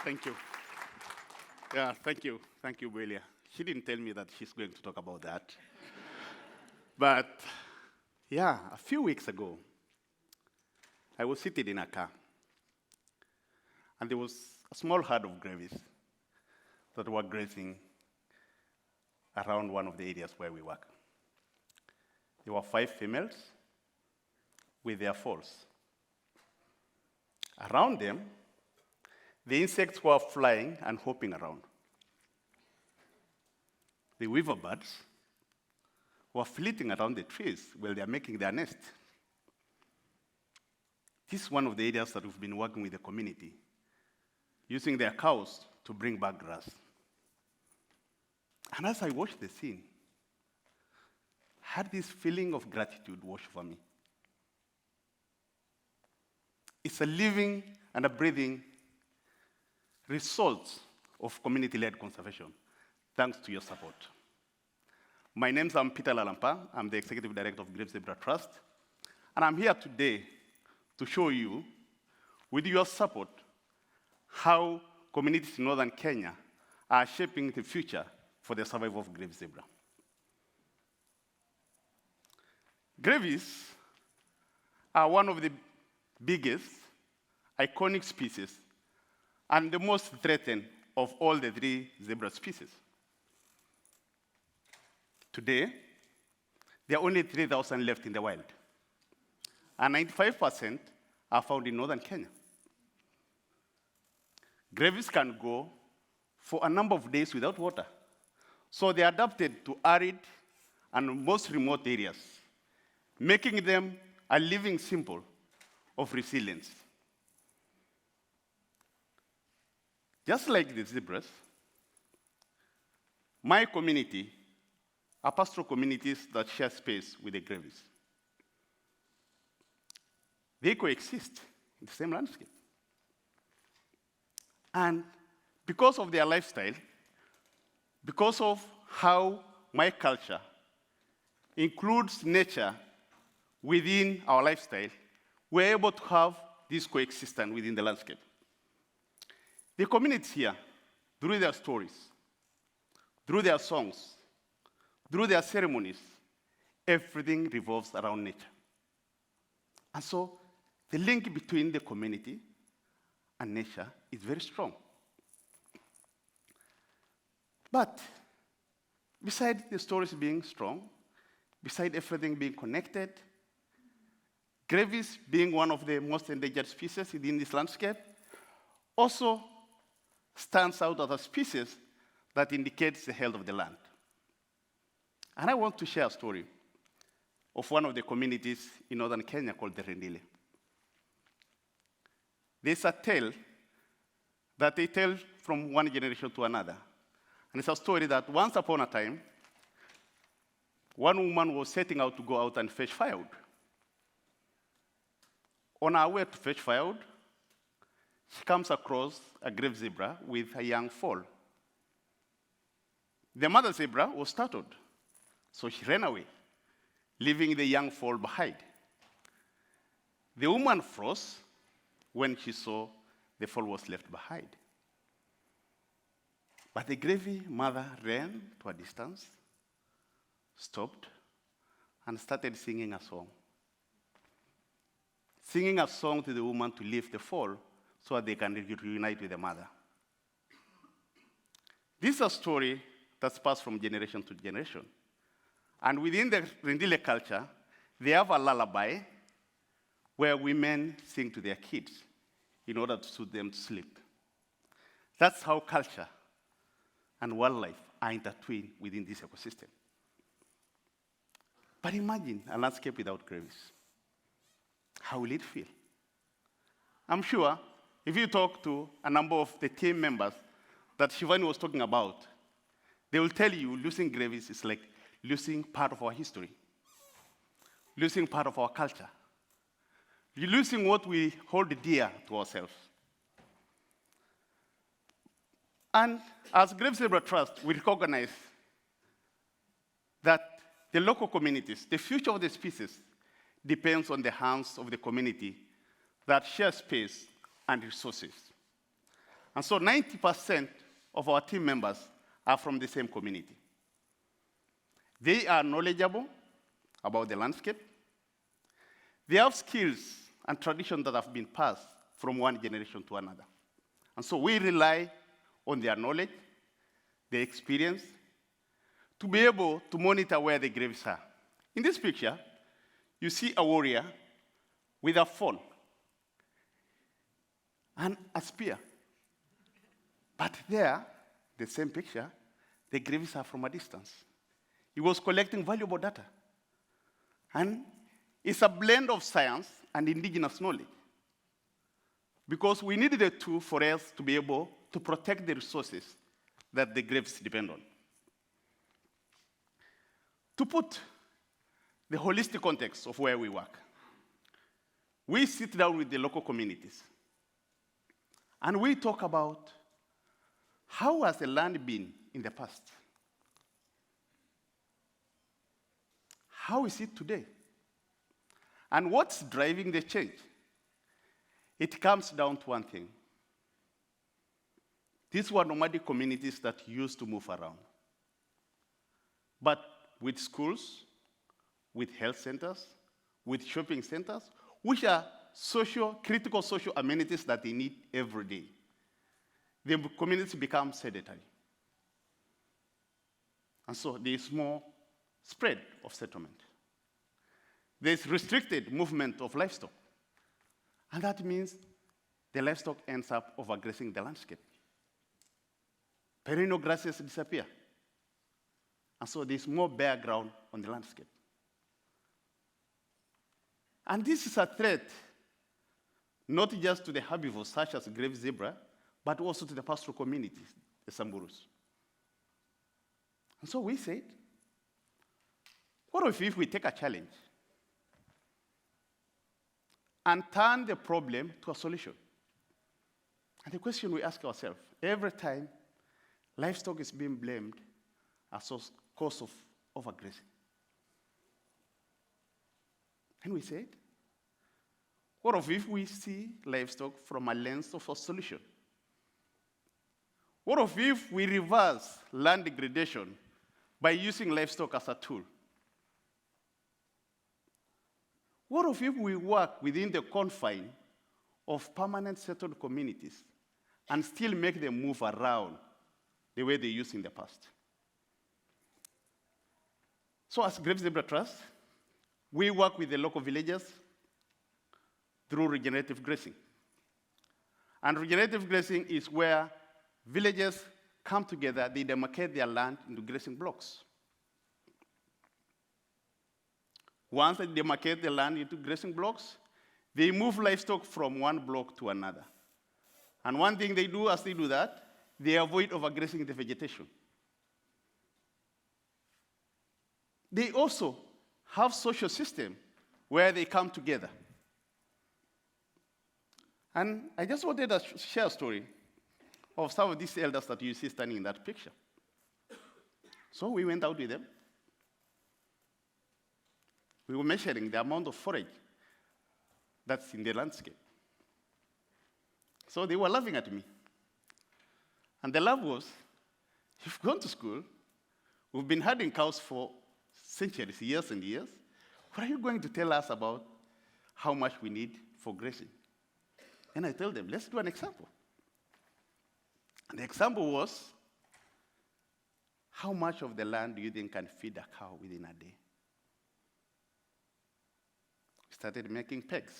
Thank you. Yeah, thank you. Thank you, Belia. She didn't tell me that she's going to talk about that. But, yeah, a few weeks ago, I was sitting in a car, and there was a small herd of Grevies that were grazing around one of the areas where we work. There were 5 females with their foals. Around them, the insects were flying and hopping around. The weaver birds were flitting around the trees while they are making their nest. This is one of the areas that we've been working with the community, using their cows to bring back grass. And as I watched the scene, I had this feeling of gratitude wash over me. It's a living and a breathing result of community-led conservation, thanks to your support. My name is Peter Lalampaa. I'm the Executive Director of Grevy Zebra Trust, and I'm here today to show you, with your support, how communities in northern Kenya are shaping the future for the survival of Grevy zebra. Grevies are one of the biggest, iconic species and the most threatened of all the 3 zebra species. Today, there are only 3,000 left in the wild, and 95% are found in northern Kenya. Grevies can go for a number of days without water, so they are adapted to arid and most remote areas, making them a living symbol of resilience. Just like the zebras, my community are pastoral communities that share space with the Grevies. They coexist in the same landscape. And because of their lifestyle, because of how my culture includes nature within our lifestyle, we're able to have this coexistence within the landscape. The communities here, through their stories, through their songs, through their ceremonies, everything revolves around nature. And so the link between the community and nature is very strong. But besides the stories being strong, besides everything being connected, Grevies being one of the most endangered species within this landscape also stands out as a species that indicates the health of the land. And I want to share a story of one of the communities in northern Kenya called the Rendile. There's a tale that they tell from one generation to another. And it's a story that once upon a time, one woman was setting out to go out and fetch firewood. On her way to fetch firewood, she comes across a Grevy zebra with a young foal. The mother zebra was startled, so she ran away, leaving the young foal behind. The woman froze when she saw the foal was left behind. But the Grevy mother ran to a distance, stopped, and started singing a song. Singing a song to the woman to leave the foal so that they can reunite with the mother. This is a story that's passed from generation to generation. And within the Rendile culture, they have a lullaby where women sing to their kids in order to soothe them to sleep. That's how culture and wildlife are intertwined within this ecosystem. But imagine a landscape without Grevies. How will it feel? I'm sure if you talk to a number of the team members that Shivani was talking about, they will tell you losing Grevies is like losing part of our history, losing part of our culture, losing what we hold dear to ourselves. And as Grevy Zebra Trust, we recognize that the local communities, the future of the species, depends on the hands of the community that share space and resources. And so 90% of our team members are from the same community. They are knowledgeable about the landscape. They have skills and traditions that have been passed from one generation to another. And so we rely on their knowledge, their experience, to be able to monitor where the graves are. In this picture, you see a warrior with a phone and a spear. But there, the same picture, the graves are from a distance. He was collecting valuable data. And it's a blend of science and indigenous knowledge, because we needed a tool for us to be able to protect the resources that the graves depend on. To put the holistic context of where we work, we sit down with the local communities, and we talk about how has the land been in the past? How is it today? And what's driving the change? It comes down to one thing. These were nomadic communities that used to move around. But with schools, with health centers, with shopping centers, which are critical social amenities that they need every day, the communities become sedentary. And so there's more spread of settlement. There's restricted movement of livestock. And that means the livestock ends up overgrazing the landscape. Perennial grasses disappear. And so there's more bare ground on the landscape. And this is a threat, not just to the herbivores such as grave zebra, but also to the pastoral communities, the Samburus. And so we said, what if we take a challenge and turn the problem to a solution? And the question we ask ourselves, every time livestock is being blamed as a cause of overgrazing. And we said, what if we see livestock from a lens of a solution? What if we reverse land degradation by using livestock as a tool? What if we work within the confine of permanent settled communities and still make them move around the way they used in the past? So as Grave Zebra Trust, we work with the local villagers through regenerative grazing. And regenerative grazing is where villagers come together, they demarcate their land into grazing blocks. Once they demarcate the land into grazing blocks, they move livestock from one block to another. And one thing they do as they do that, they avoid overgrazing the vegetation. They also have social system where they come together. And I just wanted to share a story of some of these elders that you see standing in that picture. So we went out with them. We were measuring the amount of forage that's in the landscape. So they were laughing at me. And the laugh was, you've gone to school, we've been herding cows for centuries, years and years. What are you going to tell us about how much we need for grazing? And I told them, let's do an example. And the example was, how much of the land do you think can feed a cow within a day? We started making pegs.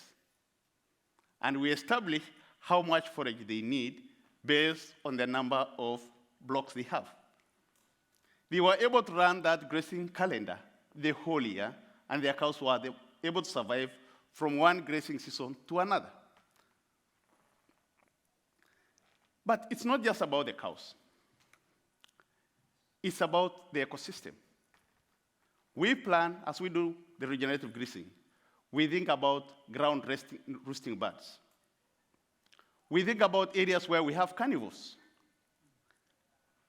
And we established how much forage they need based on the number of blocks they have. They were able to run that grazing calendar the whole year, and their cows were able to survive from one grazing season to another. But it's not just about the cows. It's about the ecosystem. We plan, as we do the regenerative grazing, we think about ground roosting birds. We think about areas where we have carnivores.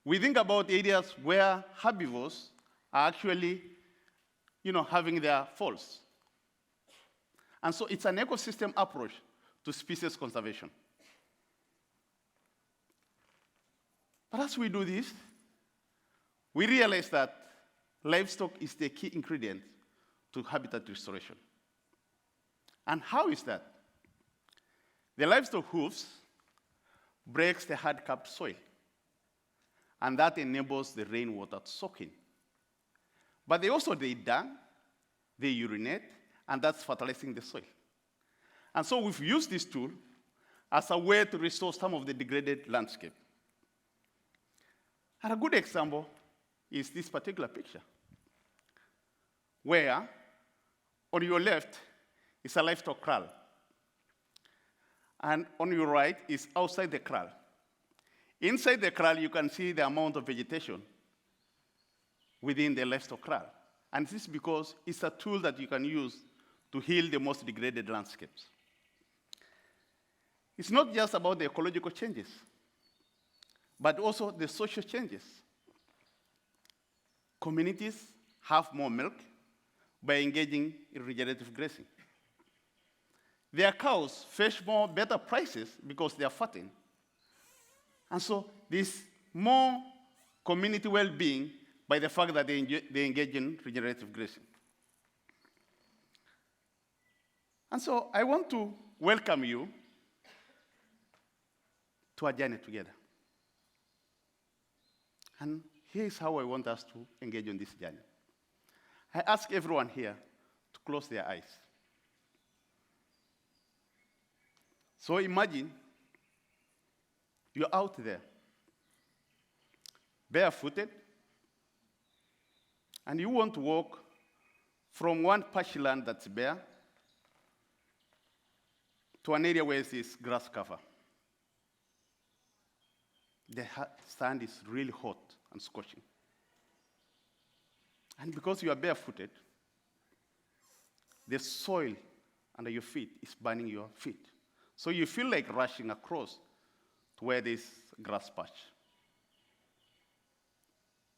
We think about areas where herbivores are actually, having their falls. And so it's an ecosystem approach to species conservation. But as we do this, we realize that livestock is the key ingredient to habitat restoration. And how is that? The livestock hooves breaks the hard-capped soil, and that enables the rainwater to soak in. But they dung, they urinate, and that's fertilizing the soil. And so we've used this tool as a way to restore some of the degraded landscape. And a good example is this particular picture, where on your left is a livestock kraal, and on your right is outside the kraal. Inside the kraal, you can see the amount of vegetation within the livestock kraal. And this is because it's a tool that you can use to heal the most degraded landscapes. It's not just about the ecological changes, but also the social changes. Communities have more milk by engaging in regenerative grazing. Their cows fetch more better prices because they are fattened. And so there's more community well-being by the fact that they engage in regenerative grazing. And so I want to welcome you to a journey together. And here's how I want us to engage in this journey. I ask everyone here to close their eyes. So imagine you're out there, barefooted, and you want to walk from one patch land that's bare to an area where there's grass cover. The sand is really hot and scorching. And because you are barefooted, the soil under your feet is burning your feet. So you feel like rushing across to where there's grass patch.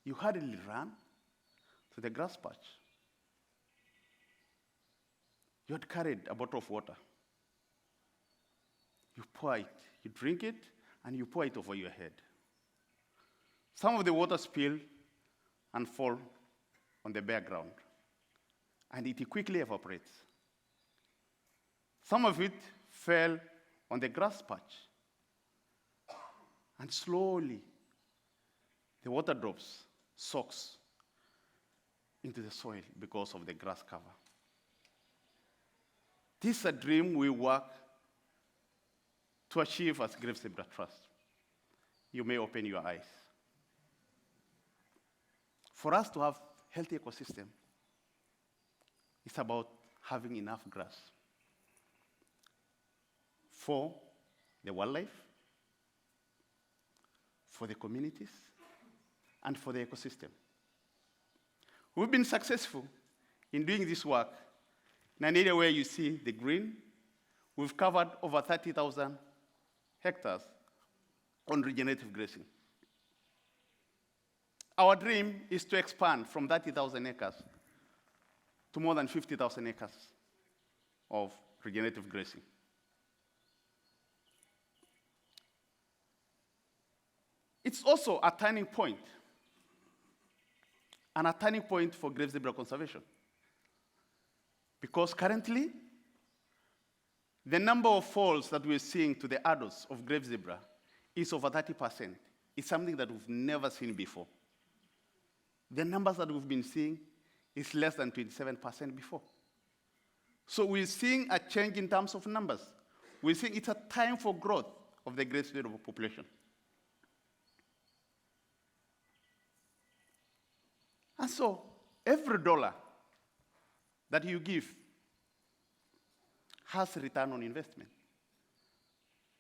You hurriedly run to the grass patch. You had carried a bottle of water. You pour it, you drink it, and you pour it over your head. Some of the water spill and fall on the bare ground, and it quickly evaporates. Some of it fell on the grass patch, and slowly the water drops soaks into the soil because of the grass cover. This is a dream we work to achieve as Grevy Zebra Trust. You may open your eyes. For us to have healthy ecosystem, it's about having enough grass for the wildlife, for the communities, and for the ecosystem. We've been successful in doing this work in an area where you see the green. We've covered over 30,000 hectares on regenerative grazing. Our dream is to expand from 30,000 acres to more than 50,000 acres of regenerative grazing. It's also a turning point, and a turning point for Grevy zebra conservation. Because currently, the number of falls that we're seeing to the adults of Grevy zebra is over 30%. It's something that we've never seen before. The numbers that we've been seeing is less than 27% before. So we're seeing a change in terms of numbers. We're seeing it's a time for growth of the Grevy zebra population. And so every dollar that you give has a return on investment.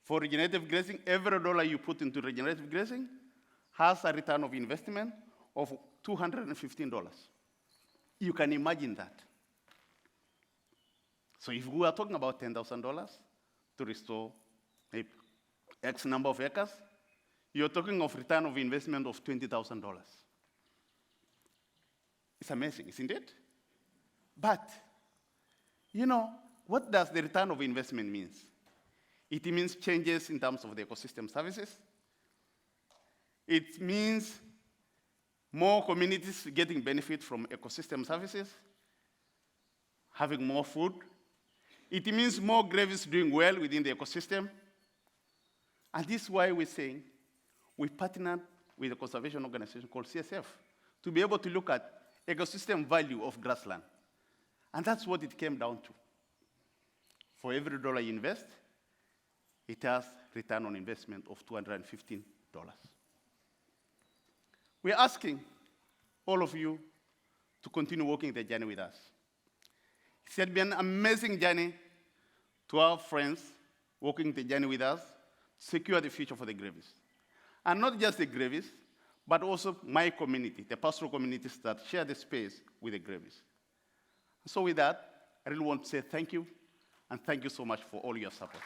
For regenerative grazing, every dollar you put into regenerative grazing has a return of investment of $215. You can imagine that. So if we are talking about $10,000 to restore X number of acres, you're talking of return of investment of $20,000. It's amazing, isn't it? But, you know, what does the return of investment mean? It means changes in terms of the ecosystem services. It means more communities getting benefit from ecosystem services, having more food. It means more Grevies doing well within the ecosystem. And this is why we're saying we partnered with a conservation organization called CSF to be able to look at ecosystem value of grassland. And that's what it came down to. For every dollar you invest, it has return on investment of $215. We're asking all of you to continue walking the journey with us. It's been an amazing journey to our friends walking the journey with us, secure the future for the Grevies. And not just the Grevies, but also my community, the pastoral communities that share the space with the Grevies. So with that, I really want to say thank you, and thank you so much for all your support.